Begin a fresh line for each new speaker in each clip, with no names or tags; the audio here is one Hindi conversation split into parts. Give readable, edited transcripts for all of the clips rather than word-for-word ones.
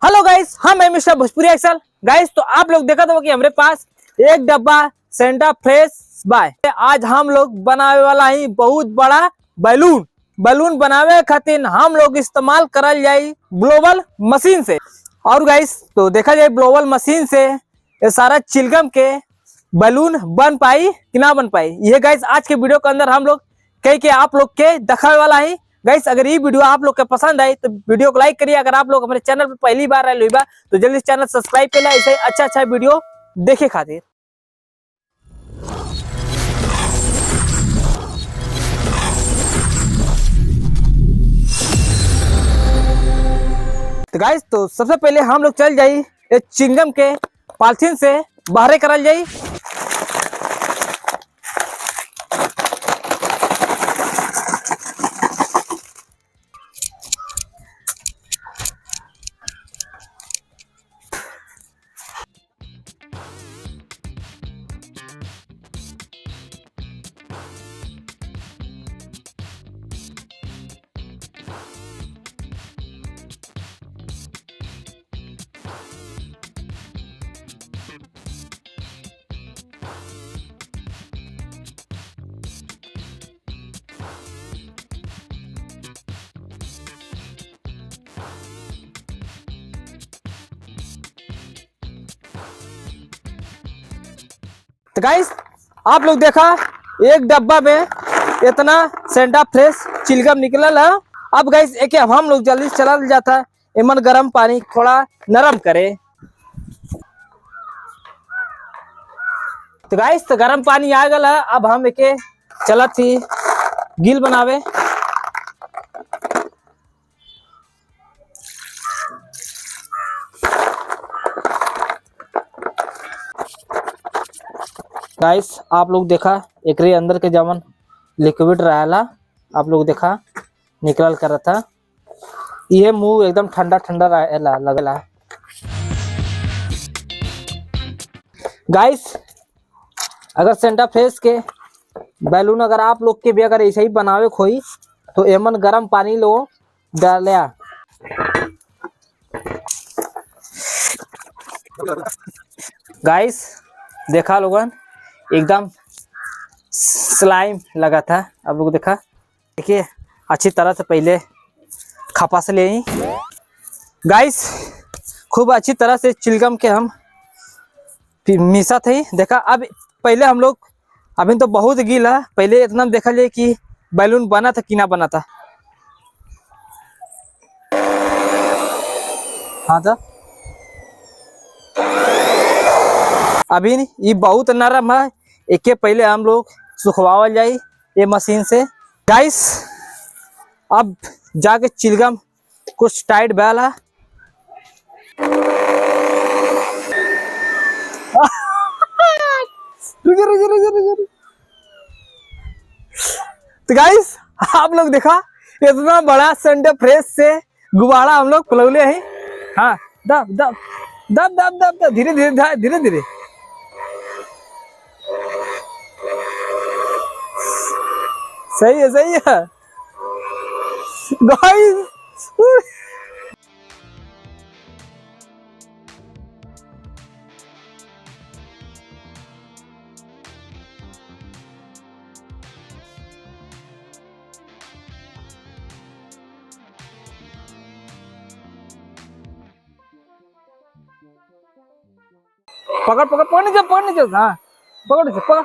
हेलो गाइस, हम है मिस्टर भोजपुरी एक्सल। गाइस तो आप लोग देखा था कि हमारे पास एक डब्बा सेंटा फ्रेश बाय। आज हम लोग बनावे वाला ही बहुत बड़ा बैलून बैलून बनावे खातिर हम लोग इस्तेमाल करल जाई ग्लोबल मशीन से। और गाइस तो देखा जाए ग्लोबल मशीन से ये सारा चिलगम के बैलून बन पाई कि ना बन पाई, ये गाइस आज के वीडियो के अंदर हम लोग कह के आप लोग के दिखावे वाला ही। गाइस अगर ये वीडियो आप लोग के पसंद आई तो वीडियो को लाइक करिए। अगर आप लोग हमारे चैनल पर पहली बार आए हुई बा तो जल्दी चैनल सब्सक्राइब कर ले, ऐसे अच्छा वीडियो देखे खातिर। तो गाइस तो सबसे पहले हम लोग चल जाई ये चिंगम के पॉलिथीन से बाहर करल जाई। तो गाइस आप लोग देखा एक डब्बा में इतना सेंटा फ्रेश चिलगम निकलल है। अब गाइस एक हम लोग जल्दी चलल जाता एमन गरम पानी थोड़ा नरम करे। तो गाइस तो गरम पानी आ गया है, अब हम एक चलत थी गिल बनावे। गाइस आप लोग देखा एक अंदर के जमन लिक्विड रहला आप लोग देखा निकल कर था। ये मुंह एकदम ठंडा ठंडा लगला। गाइस अगर सेंटा फ्रेश के बैलून अगर आप लोग के भी अगर ऐसे ही बनावे खोई तो एमन गरम पानी लो डालिया। गाइस देखा लोगन एकदम स्लाइम लगा था। आप लोग देखा देखिए अच्छी तरह से पहले खपा से ले गाइस खूब अच्छी तरह से चिलगम के हम मिसा थे। देखा अब पहले हम लोग अभी तो बहुत गीला पहले इतना देखा जाए कि बैलून बना था कि ना बना था। हाँ था अभी ये बहुत नरम है, एक के पहले हम लोग सुखवावल जाए ये मशीन से। गाइस अब जाके चिलगम कुछ टाइट बैला तो गाइस आप लोग देखा इतना बड़ा सेंटा फ्रेश से गुब्बारा हम लोग फुलौले हैं। हाँ दब दब दब दब दब दब धीरे धीरे धीरे धीरे। सही है गाइस। पकड़ पकड़ पकड़ने चल हाँ पकड़ पकड़।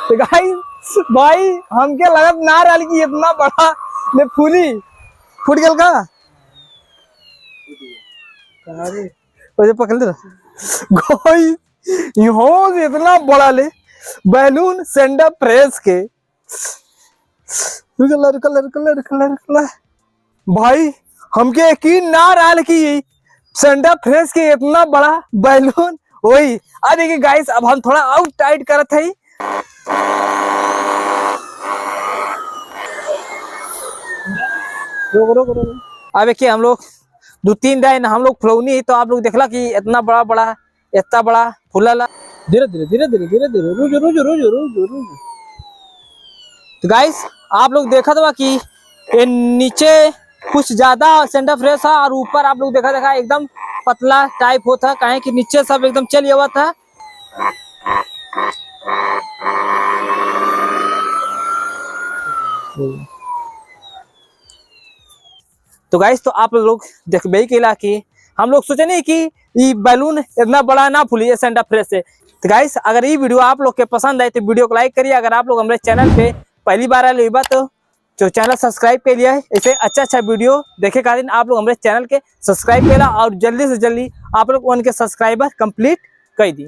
तो गाइस भाई हम क्या लगत ना रहा कि इतना बड़ा ले फूली फूट गल का अरे पकड़ ले गाइस यहाँ से इतना बड़ा ले बैलून सेंटा फ्रेश के कलर भाई हमके यकीन ना रहा कि सेंटा फ्रेश के इतना बड़ा बैलून वही। अब देखिए गाइस अब हम थोड़ा आउट टाइट करत है। अब देखिए हम लोग 2-3 डाइन हम लोग फुलौनी तो आप लोग देखला कि इतना बड़ा फूला धीरे धीरे धीरे धीरे धीरे धीरे रुजो। तो गाइस आप लोग देखा था कि ये नीचे कुछ ज्यादा सेंटा फ्रेश था और ऊपर आप लोग देखा एकदम पतला टाइप होता, काहे कि नीचे सब एकदम चल हुआ था। तो गाइस तो आप लोग देखबे केला कि हम लोग सोचे नहीं कि ये बैलून इतना बड़ा ना फूली सेंटा फ्रेश से। तो गाइस अगर ये वीडियो आप लोग के पसंद आए तो वीडियो को लाइक करिए। अगर आप लोग हमारे चैनल पे पहली बार आए तो जो चैनल सब्सक्राइब के लिए ऐसे अच्छा वीडियो देखे का दिन आप लोग हमारे चैनल के सब्सक्राइब करें और जल्दी से जल्दी आप लोग उनके सब्सक्राइबर कंप्लीट कर दी।